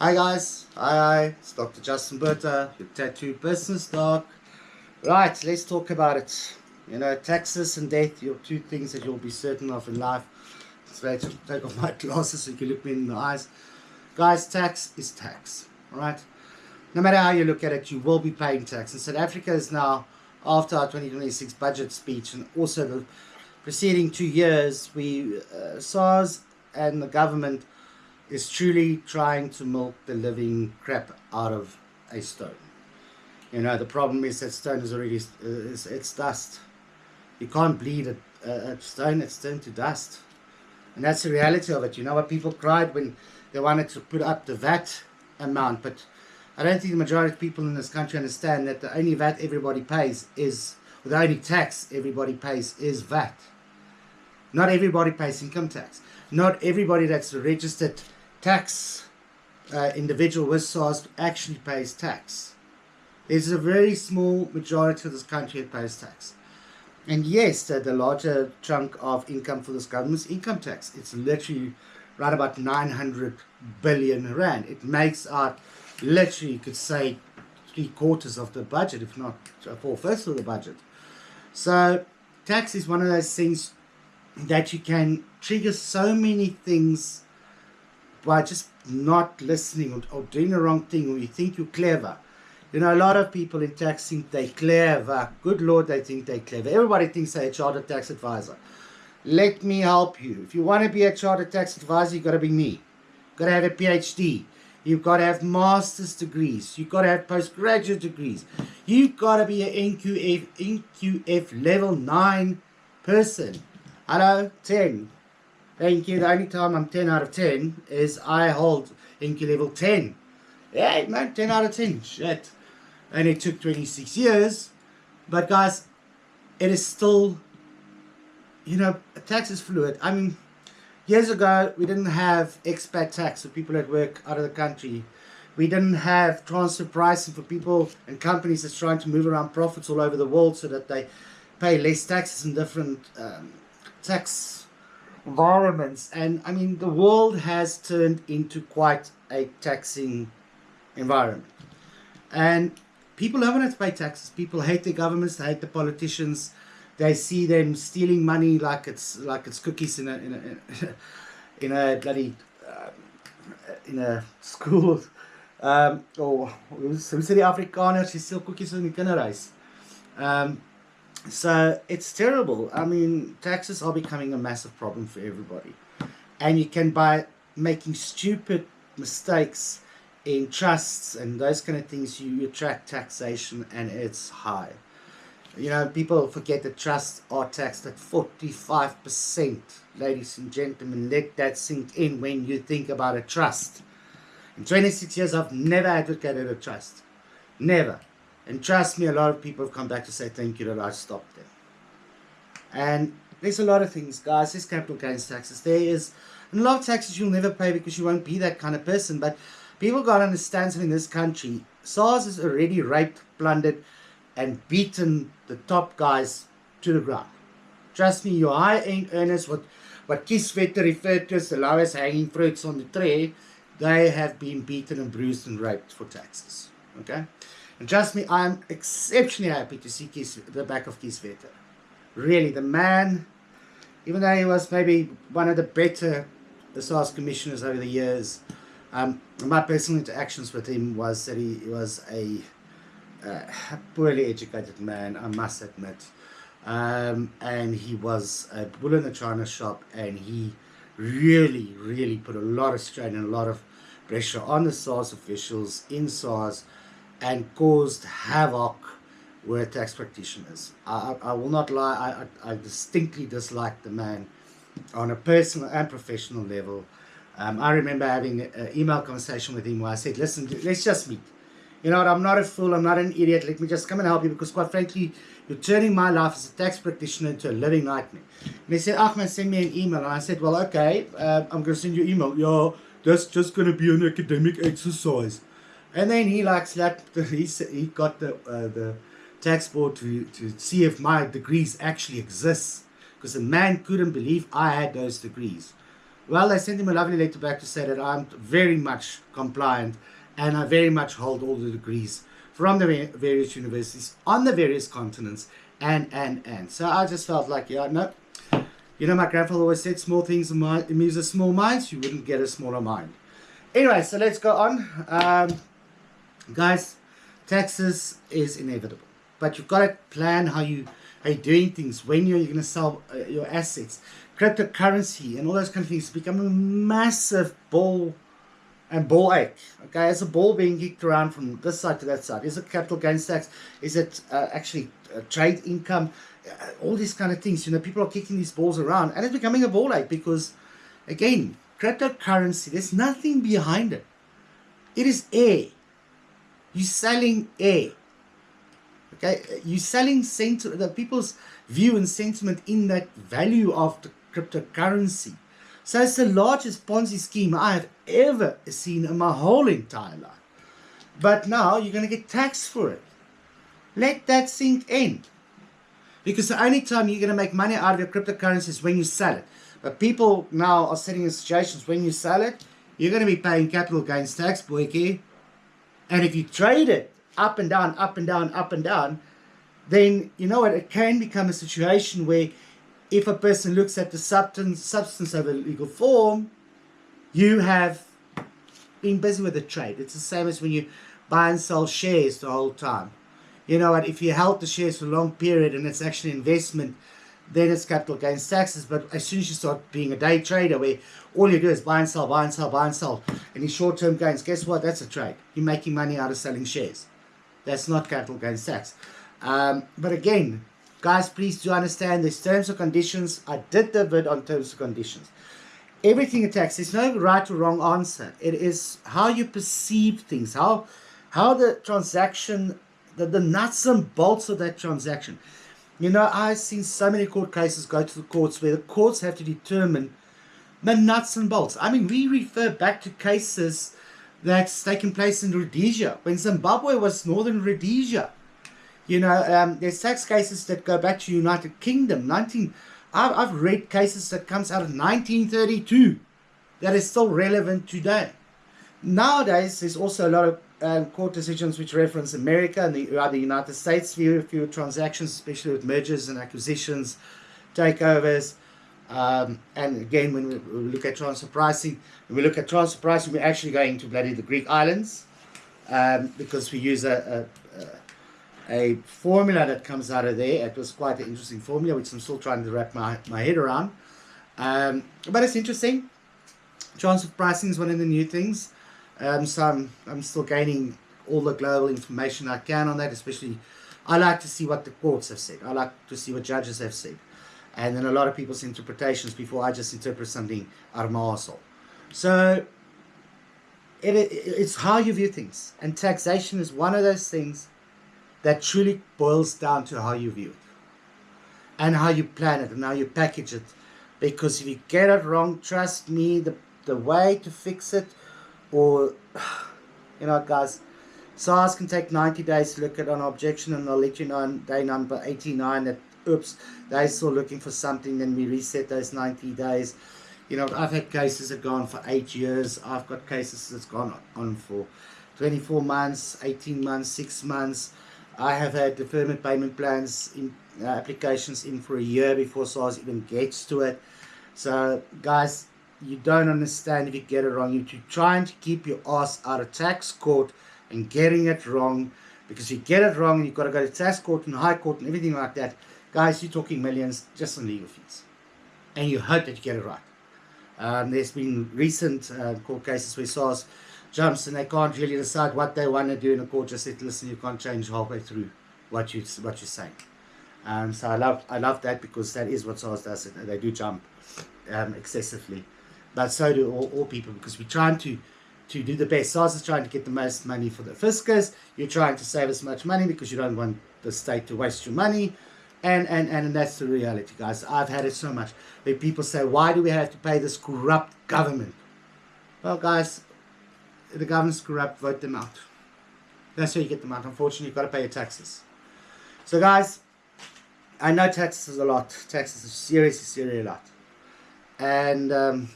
Hi guys, hi, it's Dr. Justin Berta, your tattoo business doc. Right, let's talk about it. Taxes and death, your two things that you'll be certain of in life. So I take off my glasses so you can look me in the eyes. Guys, tax is tax, right? No matter how you look at it, you will be paying tax. And South Africa is now, after our 2026 budget speech and also the preceding 2 years, SARS and the government is truly trying to milk the living crap out of a stone. The problem is that stone is already, it's dust. You can't bleed a stone, it's turned to dust. And that's the reality of it. You know what, people cried when they wanted to put up the VAT amount, but I don't think the majority of people in this country understand that the only VAT everybody pays is, or the only tax everybody pays is VAT. Not everybody pays income tax. Not everybody that's a registered tax individual with SARS actually pays tax. There's a very small majority of this country that pays tax. And yes, the larger chunk of income for this government is income tax. It's literally right about 900 billion rand. It makes out, literally, you could say, 3/4 of the budget, if not 4/5 of the budget. So tax is one of those things that you can trigger so many things by just not listening or doing the wrong thing, or you think you're clever. A lot of people in tax think they're clever. Good Lord, they think they're clever. Everybody thinks they're a chartered tax advisor. Let me help you. If you want to be a chartered tax advisor, you've got to be me. You've got to have a PhD. You've got to have master's degrees. You've got to have postgraduate degrees. You've got to be an NQF level 9 person. Hello, 10. Thank you. The only time I'm 10 out of 10 is I hold NQ level 10. Yeah, man, 10 out of 10. Shit. And it took 26 years. But guys, it is still, tax is fluid. I mean, years ago, we didn't have expat tax for people that work out of the country. We didn't have transfer pricing for people and companies that's trying to move around profits all over the world so that they pay less taxes in different tax environments. And I mean, the world has turned into quite a taxing environment, and people don't want to pay taxes. People hate their governments, they hate the politicians, they see them stealing money like it's cookies in a bloody in a school, or some city Afrikaners, she steal cookies in the kinderreis. So it's terrible. I mean, taxes are becoming a massive problem for everybody. And you can, by making stupid mistakes in trusts and those kind of things, you attract taxation, and it's high. People forget that trusts are taxed at 45%. Ladies and gentlemen, let that sink in when you think about a trust. In 26 years, I've never advocated a trust. Never. And trust me, a lot of people have come back to say thank you that I stopped them. And there's a lot of things, guys. There's capital gains taxes. There is a lot of taxes you'll never pay because you won't be that kind of person. But people got to understand something in this country. SARS has already raped, plundered, and beaten the top guys to the ground. Trust me, your high-end earners, what Kieswetter referred to as the lowest hanging fruits on the tree, they have been beaten and bruised and raped for taxes. Okay? And trust me, I'm exceptionally happy to see the back of Kieswetter. Really, the man, even though he was maybe one of the better SARS commissioners over the years, my personal interactions with him was that he was a poorly educated man, I must admit. And he was a bull in the china shop, and he really, really put a lot of strain and a lot of pressure on the SARS officials in SARS, and caused havoc with tax practitioners. I will not lie, I distinctly dislike the man on a personal and professional level. I remember having an email conversation with him where I said, listen, let's just meet. You know what, I'm not a fool, I'm not an idiot, let me just come and help you, because quite frankly, you're turning my life as a tax practitioner into a living nightmare. And he said, Ahmed, send me an email. And I said, well, okay, I'm going to send you an email. Yeah, that's just going to be an academic exercise. And then he slapped, he got the tax board to see if my degrees actually exist, because the man couldn't believe I had those degrees. Well, they sent him a lovely letter back to say that I'm very much compliant and I very much hold all the degrees from the various universities on the various continents and. So I just felt like, yeah, no. You know, my grandfather always said small things amuse a small minds. You wouldn't get a smaller mind. Anyway, so let's go on. Guys, taxes is inevitable. But you've got to plan how you're doing things, when you're going to sell your assets. Cryptocurrency and all those kind of things become a massive ball ache. Okay, it's a ball being kicked around from this side to that side. Is it capital gains tax? Is it actually trade income? All these kind of things. You know, people are kicking these balls around, and it's becoming a ball ache because, again, cryptocurrency, there's nothing behind it. It is air. You're selling air. Okay, you're selling the people's view and sentiment in that value of the cryptocurrency. So it's the largest Ponzi scheme I have ever seen in my whole entire life. But now you're going to get taxed for it. Let that sink in. Because the only time you're going to make money out of your cryptocurrency is when you sell it. But people now are sitting in situations when you sell it, you're going to be paying capital gains tax, boyki. And if you trade it up and down, up and down, up and down, then you know what, it can become a situation where if a person looks at the substance of a legal form, you have been busy with the trade. It's the same as when you buy and sell shares the whole time. You know what, if you held the shares for a long period and it's actually investment, then it's capital gains taxes. But as soon as you start being a day trader where all you do is buy and sell, buy and sell, buy and sell, and in short-term gains, guess what? That's a trade. You're making money out of selling shares. That's not capital gains tax. But again, guys, please do understand there's terms and conditions. I did the vid on terms and conditions. Everything is tax. There's no right or wrong answer. It is how you perceive things, how the transaction, the nuts and bolts of that transaction. You know, I've seen so many court cases go to the courts where the courts have to determine the nuts and bolts. I mean, we refer back to cases that's taken place in Rhodesia, when Zimbabwe was Northern Rhodesia. You know, there's tax cases that go back to United Kingdom. I've read cases that comes out of 1932 that is still relevant today. Nowadays, there's also a lot of court decisions which reference America and the United States few transactions, especially with mergers and acquisitions, takeovers. And again, when we look at transfer pricing, we're actually going to bloody the Greek islands because we use a formula that comes out of there. It was quite an interesting formula, which I'm still trying to wrap my head around. But it's interesting. Transfer pricing is one of the new things. So I'm still gaining all the global information I can on that, especially I like to see what the courts have said. I like to see what judges have said. And then a lot of people's interpretations before I just interpret something out of my arsehole. So it's how you view things. And taxation is one of those things that truly boils down to how you view it. And how you plan it and how you package it. Because if you get it wrong, trust me, the way to fix it, or, you know, guys, SARS can take 90 days to look at an objection, and they'll let you know on day number 89 that, oops, they're still looking for something, then we reset those 90 days. You know, I've had cases that go on for 8 years. I've got cases that's gone on for 24 months, 18 months, 6 months. I have had deferment payment plans in applications in for a year before SARS even gets to it. So, guys, you don't understand if you get it wrong. You're trying to keep your ass out of tax court and getting it wrong. Because if you get it wrong and you've got to go to tax court and high court and everything like that, guys, you're talking millions just on legal fees. And you hope that you get it right. There's been recent court cases where SARS jumps and they can't really decide what they want to do, and the court just said, listen, you can't change halfway through what you're saying. So I love that, because that is what SARS does. They do jump excessively. But so do all people, because we're trying to do the best. SARS is trying to get the most money for the fiscus. You're trying to save as much money because you don't want the state to waste your money. And that's the reality, guys. I've had it so much where people say, why do we have to pay this corrupt government? Well, guys, the government's corrupt, vote them out. That's how you get them out. Unfortunately, you've got to pay your taxes. So, guys, I know taxes is a lot. Taxes is seriously a lot. And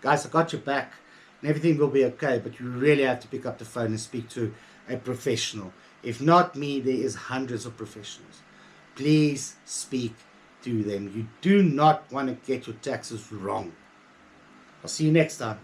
guys, I got your back, and everything will be okay. But you really have to pick up the phone and speak to a professional. If not me, there is hundreds of professionals. Please speak to them. You do not want to get your taxes wrong. I'll see you next time.